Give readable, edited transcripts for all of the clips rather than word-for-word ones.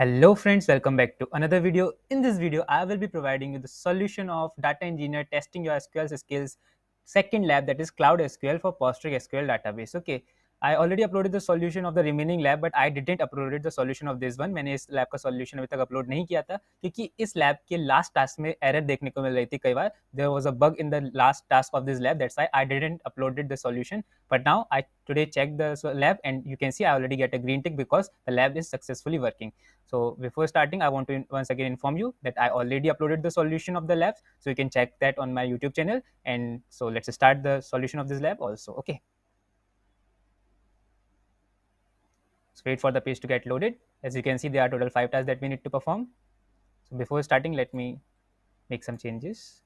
Hello friends, welcome back to another video. In this video, I will be providing you the solution of data engineer testing your SQL skills second lab, that is Cloud SQL for PostgreSQL database. Okay, I already uploaded the solution of the remaining lab, but I didn't uploaded the solution of this one. मैंने इस lab का solution अभी तक upload नहीं किया था क्योंकि इस लैब के लास्ट टास्क में एरर देखने को मिल रही थी कई बार. There was a bug in the last task of this lab. That's why I didn't uploaded the solution. But now I today checked the lab and you can see I already get a green tick because the lab is successfully working. So before starting, I want to once again inform you that I already uploaded the solution of the labs, so you can check that on my YouTube channel. And so let's start the solution of this lab also. Okay. So wait for the page to get loaded. As you can see, there are total 5 tasks that we need to perform. So before starting, let me make some changes.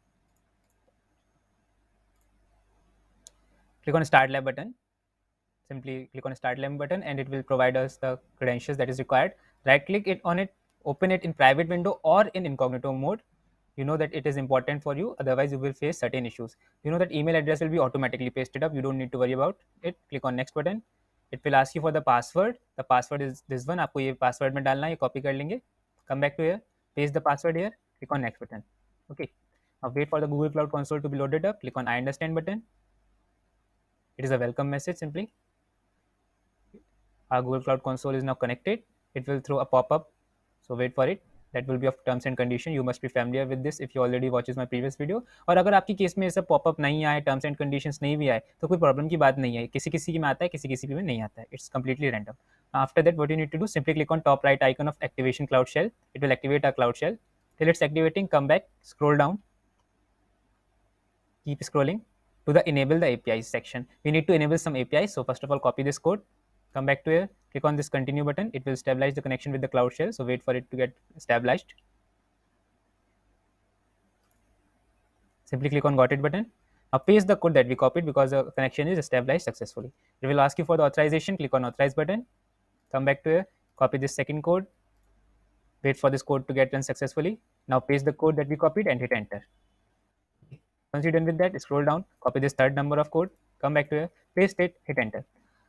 Click on Start Lab button. Simply click on Start Lab button and it will provide us the credentials that is required. Right click it on it, open it in private window or in incognito mode. You know that it is important for you, otherwise you will face certain issues. You know that email address will be automatically pasted up. You don't need to worry about it. Click on next button. It will ask you for the password. The password is this one. आपको ये password में डालना है, ये copy कर लेंगे. Come back to here, paste the password here. Click on next button. Okay. Now wait for the Google Cloud Console to be loaded up. Click on I understand button. It is a welcome message simply. Our Google Cloud Console is now connected. It will throw a pop-up. So wait for it. That will be of terms and condition. You must be familiar with this if you already watches my previous video. और अगर आपकी case में ऐसा popup नहीं आए, terms and conditions नहीं भी आए, तो कोई प्रॉब्लम की बात नहीं है. किसी किसी में आता है, किसी किसी में नहीं आता है. It's completely random. After that, what you need to do, simply click on top right icon of activation cloud shell. It will activate our cloud shell. Till it's activating, come back, scroll down, keep scrolling to the enable the APIs section. We need to enable some APIs. So first of all, copy this code, come back to here, click on this continue button. It will stabilize the connection with the cloud shell. So wait for it to get stabilized. Simply click on got it button. Now paste the code that we copied because the connection is stabilized successfully. It will ask you for the authorization. Click on authorize button. Come back to here, copy this second code. Wait for this code to get run successfully. Now paste the code that we copied and hit enter. Once you're done with that, scroll down, copy this third number of code, come back to here, paste it, hit enter.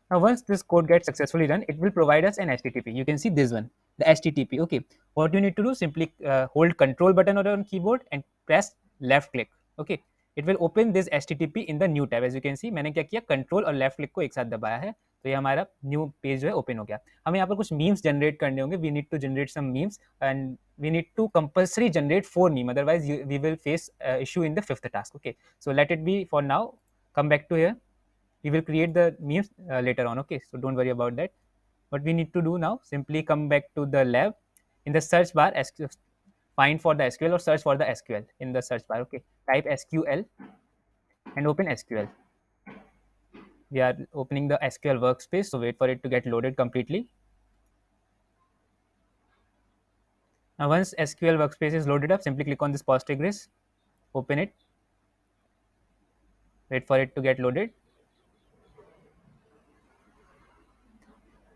Now, once this code gets successfully run, it will provide us an HTTP. You can see this one, the HTTP. Okay, what you need to do, simply hold Control button on keyboard and press left click. Okay, it will open this HTTP in the new tab. As you can see, मैंने क्या किया, Control और left click को एक साथ दबाया है, तो ये हमारा न्यू पेज जो है ओपन हो गया. हमें यहाँ पर कुछ मीम्स जनरेट करने होंगे. We need to generate some memes and we need to compulsory generate 4 meme, otherwise we will face issue in the 5th task. Okay, so let it be for now. Come back to here, we will create the memes later on. Okay, so don't worry about that. What we need to do now, simply come back to the lab. In the search bar, find for the SQL or search for the SQL in the search bar. Okay, type SQL and open SQL. We are opening the SQL workspace, so wait for it to get loaded completely. Now once SQL workspace is loaded up, simply click on this Postgres, open it, wait for it to get loaded.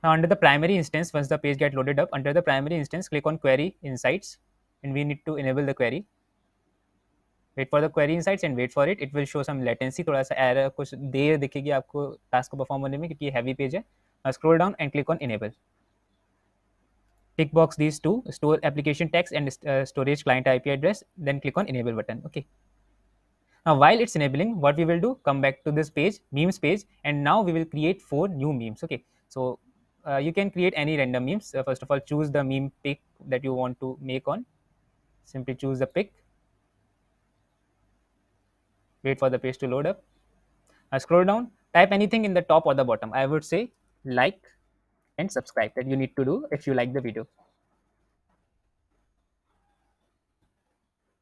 Now under the primary instance, once the page get loaded up, under the primary instance, click on Query Insights, and we need to enable the query. Wait for the query insights and wait for it. It will show some latency, थोड़ा सा error, कुछ देर दिखेगी आपको task को perform होने में क्योंकि ये heavy page है. Now scroll down and click on enable. Tick box these two, store application text and storage client IP address, then click on enable button. Okay. Now while it's enabling, what we will do, come back to this page, memes page, and now we will create 4 new memes. Okay, so you can create any random memes. First of all, choose the meme pick that you want to make on. Simply choose the pick. Wait for the page to load up. Now scroll down, type anything in the top or the bottom. I would say like and subscribe, that you need to do if you like the video.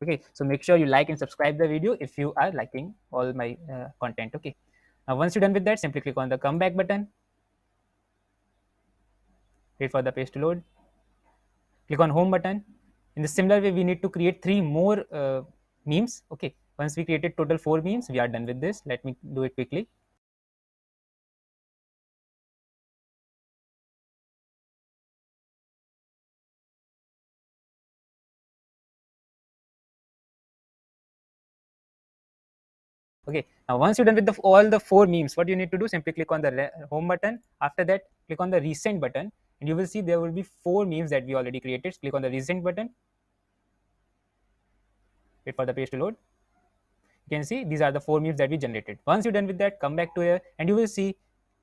Okay, so make sure you like and subscribe the video if you are liking all my content. Okay, now once you're done with that, simply click on the come back button. Wait for the page to load. Click on home button. In the similar way, we need to create 3 more memes. Okay, once we created total 4 memes, we are done with this. Let me do it quickly. Okay, now once you're done with all the 4 memes, what you need to do, simply click on the home button. After that, click on the resend button and you will see there will be 4 memes that we already created. Click on the resend button, wait for the page to load. You can see these are the 4 memes that we generated. Once you're done with that, come back to here and you will see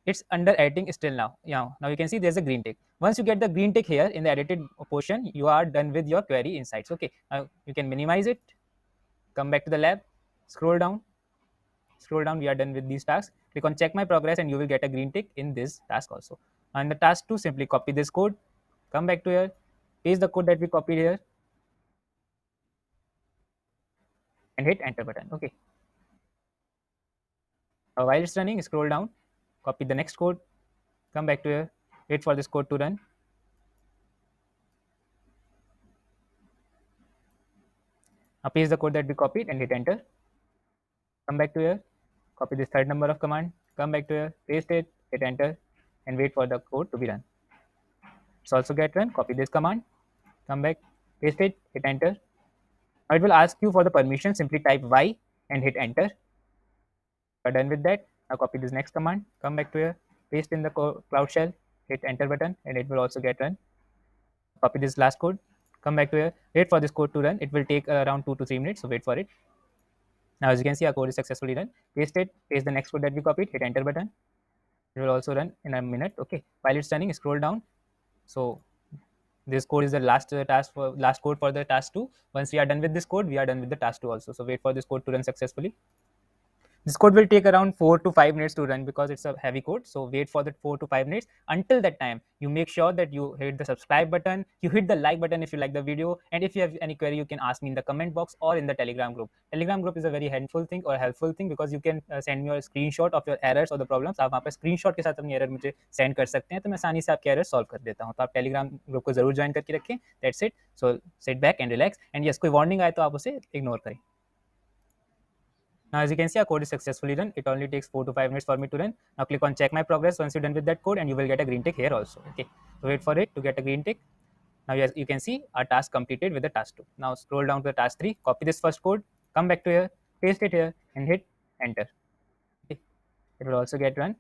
it's under editing still now. Now you can see there's a green tick. Once you get the green tick here in the edited portion, you are done with your query insights. Okay, now you can minimize it, come back to the lab, scroll down, we are done with these tasks. Click on check my progress and you will get a green tick in this task also. And the task 2, simply copy this code, come back to here, paste the code that we copied here and hit enter button. Okay, while it's running, scroll down, copy the next code, come back to here, wait for this code to run. Now paste the code that we copied and hit enter. Come back to here, copy this third number of command, come back to here, paste it, hit enter, and wait for the code to be run. It's also get run, copy this command, come back, paste it, hit enter. Now it will ask you for the permission, simply type Y and hit enter. You're done with that. Now copy this next command, come back to here, paste in the cloud shell, hit enter button, and it will also get run. Copy this last code, come back to here, wait for this code to run. It will take around 2 to 3 minutes, so wait for it. Now as you can see, our code is successfully run. Paste it, paste the next code that we copied, hit enter button. It will also run in a minute. Okay, while it's running, scroll down. So this code is the last last code for the task 2. Once we are done with this code, we are done with the task 2 also. So wait for this code to run successfully. This code will take around 4 to 5 minutes to run because it's a heavy code. So wait for that 4 to 5 minutes. Until that time, you make sure that you hit the subscribe button, you hit the like button if you like the video, and if you have any query, you can ask me in the comment box or in the Telegram group. Telegram group is a very helpful thing because you can send me a screenshot of your errors or the problems. आप वहाँ पर screenshot के साथ अपनी error मुझे send कर सकते हैं, तो मैं आसानी से आपके error solve कर देता हूँ. तो आप Telegram group को जरूर join करके रखें. That's it. So sit back and relax. And yes, कोई warning आए तो आप उसे ignore करें. Now as you can see, our code is successfully run. It only takes 4 to 5 minutes for me to run. Now click on check my progress once you're done with that code and you will get a green tick here also. Okay, so wait for it to get a green tick. Now yes, you can see our task completed with the task 2. Now scroll down to the task 3, copy this first code, come back to here, paste it here and hit enter. Okay, it will also get run.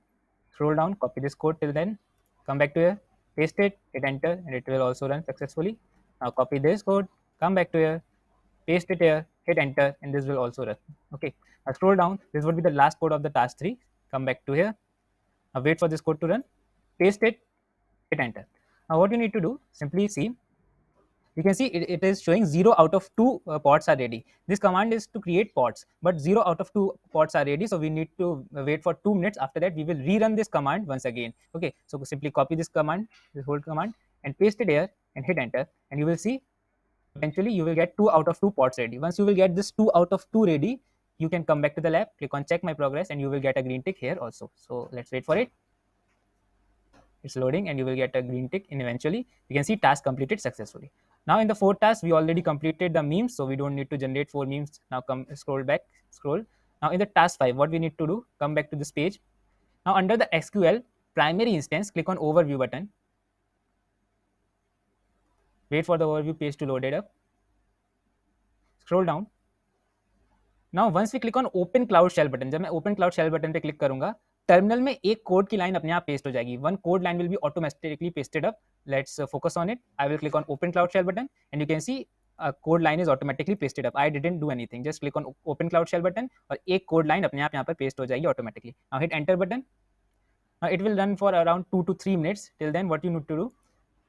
Scroll down, copy this code till then, come back to here, paste it, hit enter, and it will also run successfully. Now copy this code, come back to here, paste it here, hit enter, and this will also run. Okay, now scroll down, this would be the last code of the task 3. Come back to here, now wait for this code to run, paste it, hit enter. Now what you need to do, simply see, you can see it is showing 0 out of 2 pods are ready. This command is to create pods, but 0 out of 2 pods are ready, so we need to wait for 2 minutes. After that, we will rerun this command once again. Okay, so simply copy this command, this whole command, and paste it here and hit enter, and you will see eventually you will get 2 out of 2 pods ready. Once you will get this 2 out of 2 ready, you can come back to the lab, click on check my progress, and you will get a green tick here also. So let's wait for it. It's loading and you will get a green tick, and eventually you can see task completed successfully. Now in the 4th task, we already completed the memes, so we don't need to generate 4 memes. Now come scroll back, scroll. Now in the task 5, what we need to do, come back to this page. Now under the SQL primary instance, click on overview button. Wait for the overview page to load it up. Scroll down. Now once we click on open cloud shell button, जब मैं open cloud shell button पे click करूंगा, terminal में एक code की line अपने आप paste हो जाएगी. One code line will be automatically pasted up. Let's focus on it. I will click on open cloud shell button and you can see code line is automatically pasted up. I didn't do anything, just click on open cloud shell button और एक code line अपने आप यहाँ पर paste हो जाएगी automatically. Now hit enter button. Now it will run for around 2 to 3 minutes. Till then, what you need to do,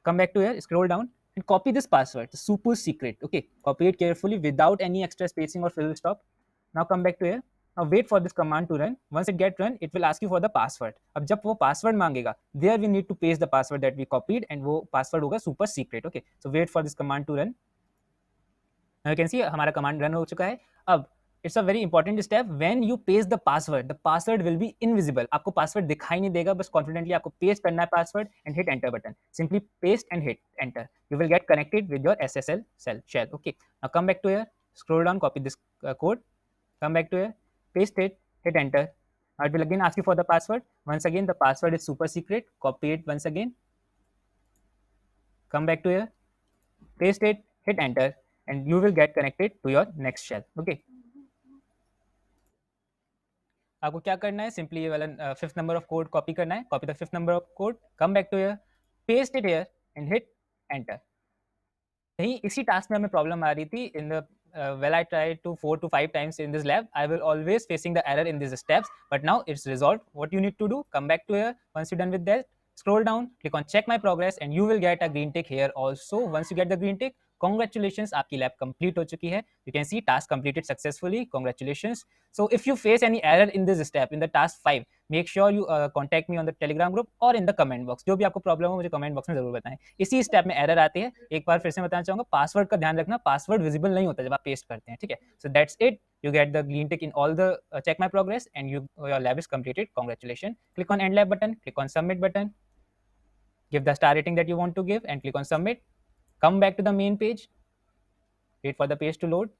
come back to here, scroll down, and copy this password, the super secret. Okay, copy it carefully without any extra spacing or full stop. Now come back to here. Now wait for this command to run. Once it get run, it will ask you for the password. अब जब वो password मांगेगा, there we need to paste the password that we copied, and वो password होगा super secret. Okay, so wait for this command to run. Now you can see हमारा command run हो चुका है. अब it's a very important step. When you paste the password will be invisible. आपको password दिखाई नहीं देगा, बस confidently आपको paste करना है password and hit enter button. Simply paste and hit enter. You will get connected with your SSL shell. Okay. Now come back to here. Scroll down. Copy this code. Come back to here. Paste it. Hit enter. Now it will again ask you for the password. Once again, the password is super secret. Copy it once again. Come back to here. Paste it. Hit enter. And you will get connected to your next shell. Okay. आपको क्या करना है, simply ये वाला 5th number of code copy करना है. Copy the 5th number of code, come back to here, paste it here and hit enter. यही इसी टास्क में हमें प्रॉब्लम आ रही थी in the well I tried to 4 to 5 times in this lab, I will always facing the error in these steps, but now it's resolved. What you need to do, come back to here. Once you're done with that, scroll down, click on check my progress, and you will get a green tick here also. Once you get the green tick, congratulations, आपकी lab complete हो चुकी है. You can see task completed successfully. Congratulations. So if you face any error in this step in the task 5, make sure you contact me on the Telegram group और in the comment box. जो भी आपको problem हो मुझे comment box में जरूर बताएं. इसी स्टेप में एरर आती है. एक बार फिर से बताना चाहूंगा, पासवर्ड का ध्यान रखना, पासवर्ड विजिबल नहीं होता जब आप पेस्ट करते हैं. ठीक है, so that's it. You get the green tick in all the check my progress, and your lab is completed. Congratulations. Click on end lab button, click on submit button, give the star rating that you want to give, and click on submit. Come back to the main page, wait for the page to load,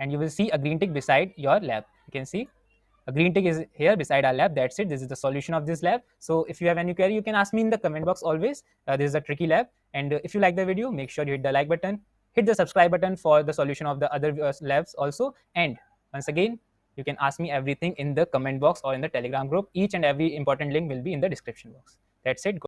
and you will see a green tick beside your lab. You can see a green tick is here beside our lab. That's it. This is the solution of this lab. So if you have any query, you can ask me in the comment box always. This is a tricky lab. And if you like the video, make sure you hit the like button, hit the subscribe button for the solution of the other labs also. And once again, you can ask me everything in the comment box or in the Telegram group. Each and every important link will be in the description box. That's it.